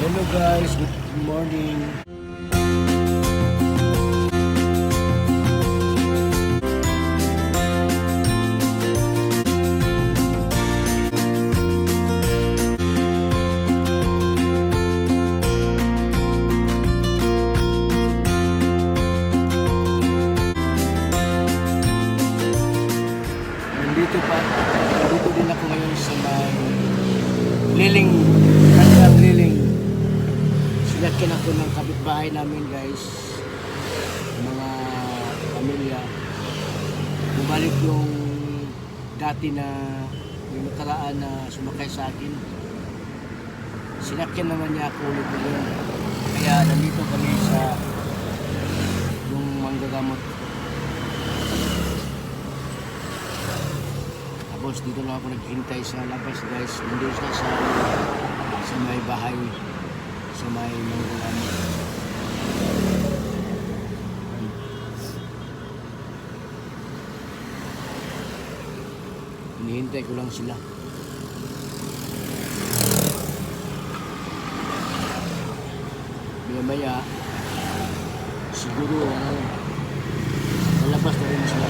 Hello guys, good morning. Nandito din ako ngayon sa may liling, kanilang liling. Sinakyan ako ng kapitbahay namin guys, mga pamilya. Bumalik yung dati na yung nakaraan na sumakay sa akin. Sinakyan naman niya ako ulit ngayon. Kaya nandito kami sa yung manggagamot. Tapos dito lang ako naghintay sa labas guys. Nandun siya sa may bahay, sa may manggagamot. Hinihintay ko lang sila. Maya siguro lalabas na rin sila.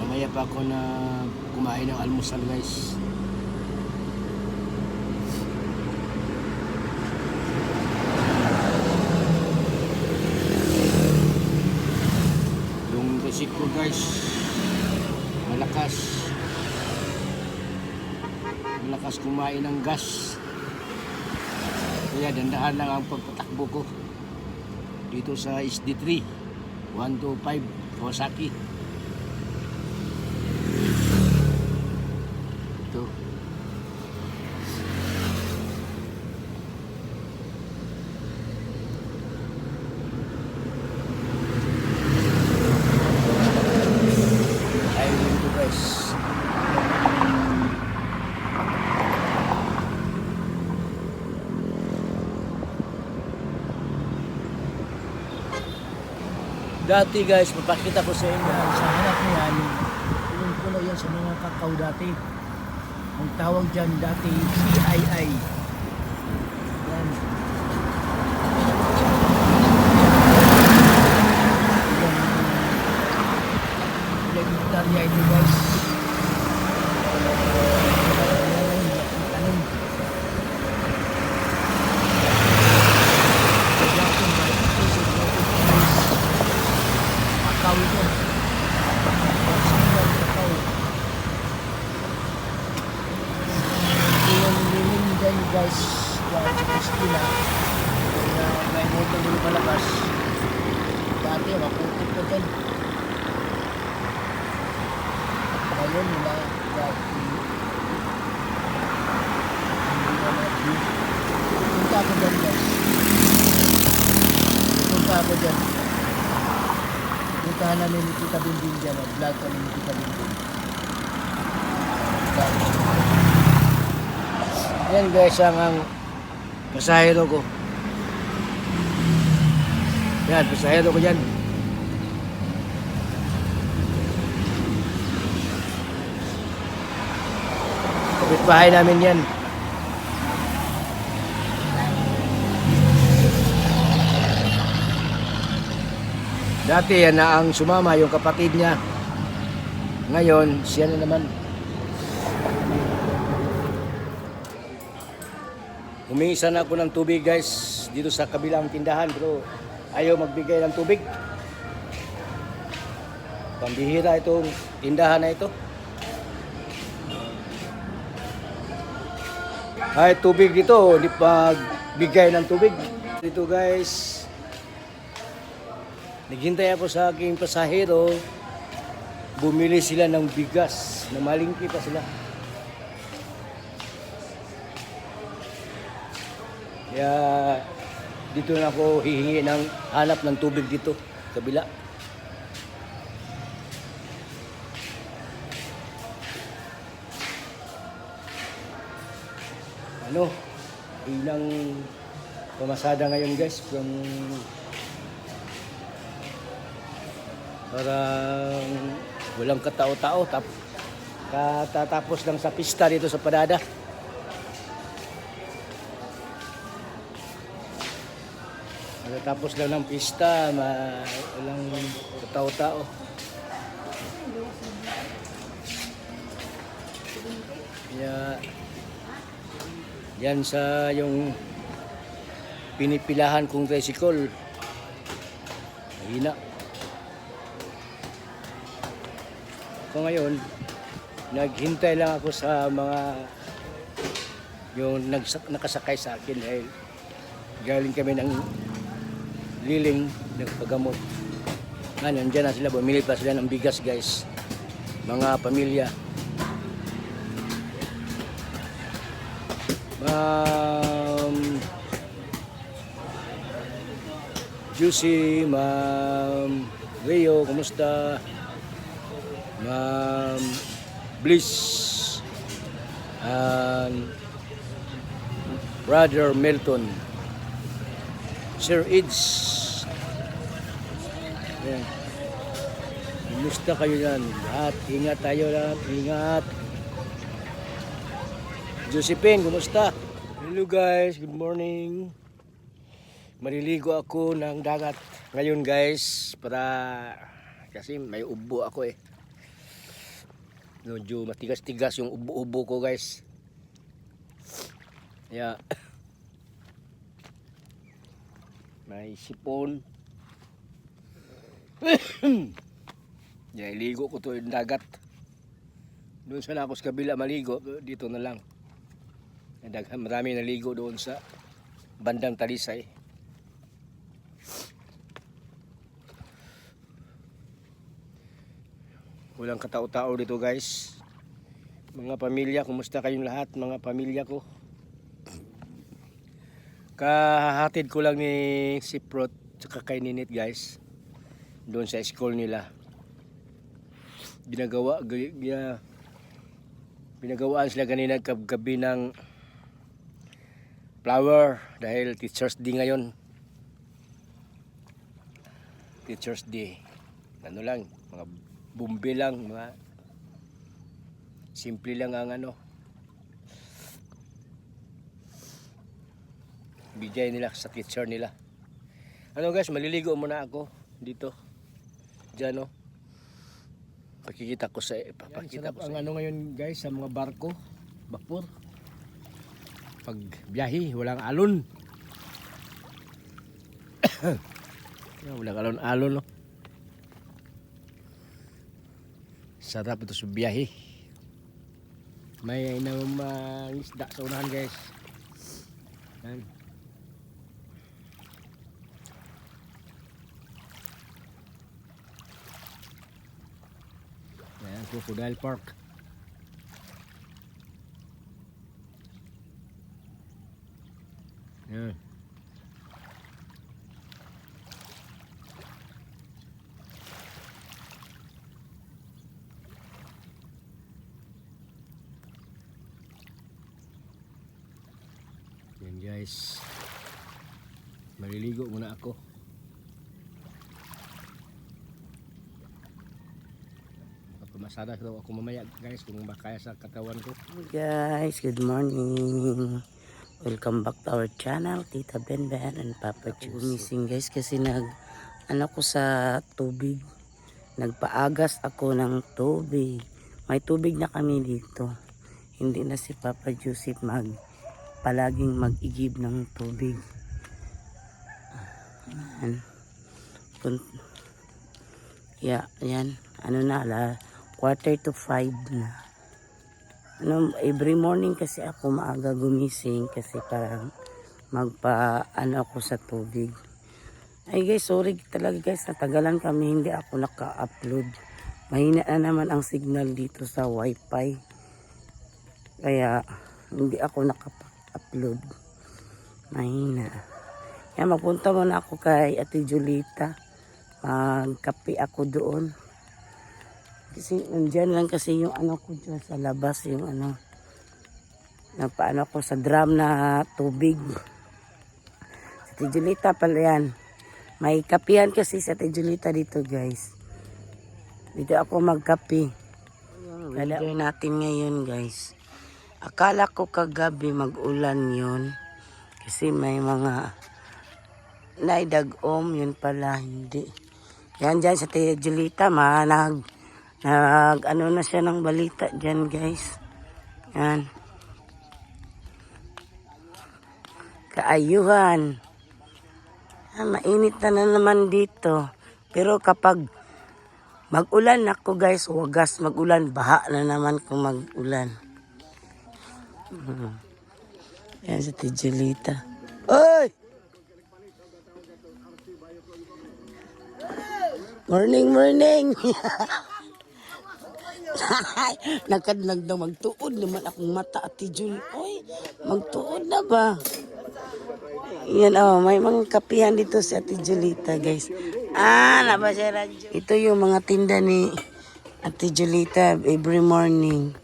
Mamaya pa ako na kumain ng almusal guys. Yung resiko guys malakas kumain ng gas. Kaya dandahan lang ang pagpatakbo ko dito sa SD3 125 Kawasaki. Ito. Ayun dito guys. Dati guys, papakita ko sa inyo sa harap niyan, puno yan sa mga kakao dati. Ang tawag dyan dati, CII. Yan. Ilang hektarya ito guys. Ito. Yung lilim dyan guys, sa Christina, na may motor nyo palabas. Dati, maputik ko dyan. Ngayon, nila dati. Punta ako dyan guys. Punta ako dyan. Puntahan namin ni Tita Bingbing dyan, vlog kami ni Tita Bingbing. Yan guys ang pasahero ko. Yan, pasahero ko dyan. Kapitbahay namin yan. Dati yan na ang sumama, yung kapatid niya. Ngayon, siya na naman. Humingi sana ako ng tubig guys dito sa kabilang tindahan, pero ayaw magbigay ng tubig. Pambihira itong tindahan na ito. Ay, tubig dito, hindi pagbigay ng tubig. Dito guys, naghintay ako sa aking pasahero. Bumili sila ng bigas. Namalingki pa sila. Kaya dito na ako hihingi ng hanap ng tubig dito. Kabila. Ilang pamasada ngayon guys. Parang walang katao-tao, katatapos lang sa pista dito sa Padada. Tapos lang ng pista, walang tao-tao. Kaya yan sa yung pinipilahan kong tricycle. Mahina. So ngayon, naghintay lang ako sa mga yung nakasakay sa akin dahil galing kami ng Liling nagpagamot. Nandiyan na sila, bumili pa sila ng bigas guys. Mga pamilya. Juicy, Ma'am Rio, kumusta? Ma'am Bliss, and Brother Milton, Sir Ids. Ayan. Kumusta kayo yan? Lahat, ingat tayo lahat, ingat. Josephine, kumusta? Hello guys, good morning. Maliligo ako ng dagat ngayon guys, kasi may ubo ako eh. Medyo matigas-tigas yung ubo-ubo ko guys. Yeah. May sipon. Yeah, iligo ko to yung dagat. Doon sana ako sa kabila maligo, dito na lang. Marami naligo doon sa bandang Talisay. Walang katao-tao dito guys. Mga pamilya, kumusta kayong lahat mga pamilya ko? Kahatid ko lang ni Siprot sa kay Ninit guys. Doon sa school nila. Pinagawaan sila kanina gabi ng flower dahil Teachers Day ngayon. Teachers Day. Ano lang, mga bumbi lang, mga simple lang ang bigay nila sa teacher nila. Ano guys, maliligo muna ako dito. Diyan no. Pakikita ko sa ang ngayon guys sa mga barko, vapor. Pag biyahe, walang alon. Walang alon no. Sarap ito sa biyahe. May isda sa unahan guys. Yan. Yan, Crocodile Park. Yan. Yan guys, maliligo muna ako. Makapamasada daw ako mamaya guys kung makaya sa katawan ko. Hey guys, good morning. Welcome back to our channel, Tita Benben and Papa Juicy. Gumising guys kasi ko sa tubig. Nagpaagas ako ng tubig. May tubig na kami dito. Hindi na si Papa Juicy palaging mag-igib ng tubig. Yan. Ano na, 4:45 na. Every morning kasi ako maaga gumising kasi parang ako sa tubig. Ay guys, sorry talaga guys, natagalan kami, hindi ako naka-upload. Mahina na naman ang signal dito sa wifi. Kaya hindi ako upload. Mahina. Yan, mapunta muna ako kay Ate Julita. Magkape ako doon. Kasi nandiyan lang kasi yung ko dyan sa labas. Yung nagpaano ko sa drum na tubig. Sa Ate Julita pala yan. May kapihan kasi sa Ate Julita dito guys. Dito ako magkape. Weather natin ngayon guys. Akala ko kagabi mag-ulan yun. Kasi may mga naidagom, yun pala, hindi. Yan dyan sa Tia Julita, ano na siya ng balita dyan guys. Yan. Kaayuhan. Mainit na naman dito. Pero kapag mag-ulan ako guys, wagas mag-ulan, baha na naman kung mag-ulan. Yan sa Tia Julita. Oy! Morning, morning! Nakadlag daw magtuod naman akong mata at Jul. Oy, magtuod na ba? Yan may mga kapihan dito si Ate Julita guys. Naba siya radyo. Ito yung mga tinda ni Ate Julita every morning.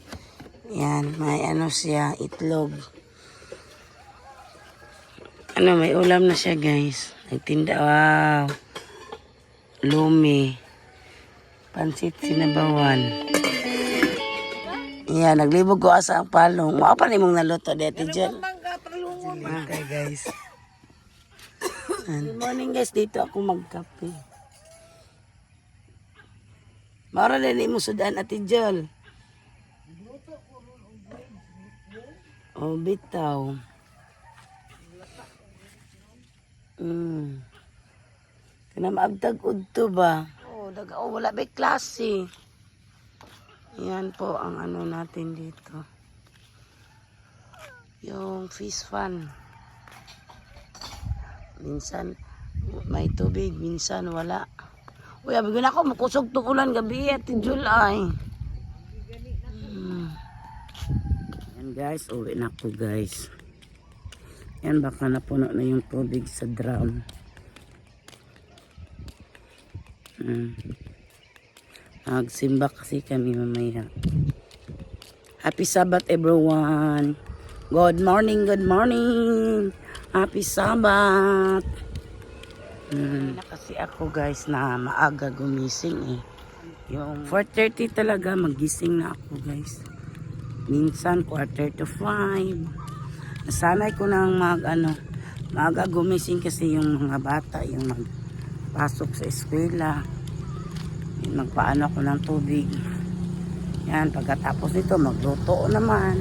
Yan, may siya, itlog. May ulam na siya guys. Nagtinda, wow. Lumi. Pansit sinabawan. Yan, naglibog ko asa ang palong. Mga pa mong naluto dito dyan. Okay guys. Good morning guys, dito ako magkape. Mara na mo sudan Ate Jol. Bitaw. Kana maagtag udto ba? Wala ba klase. Yan po ang natin dito. Yung fish fun. Minsan may tubig, minsan wala. Uy, abigin ako, makusog tong ulan gabi at July. Yan guys, uwi na ako guys. Yan, baka napuno na yung tubig sa drum. Magsimba kasi kami mamaya. Happy Sabbath everyone. Good morning, good morning. Happy Sabbath. Na kasi ako guys na maaga gumising Yung 4:30 talaga magising na ako guys. Minsan 4:45. Nasanay ko nang maaga gumising kasi yung mga bata yung magpasok sa eskwela. Magpaano ako ng tubig. Yan, pagkatapos nito magluto naman.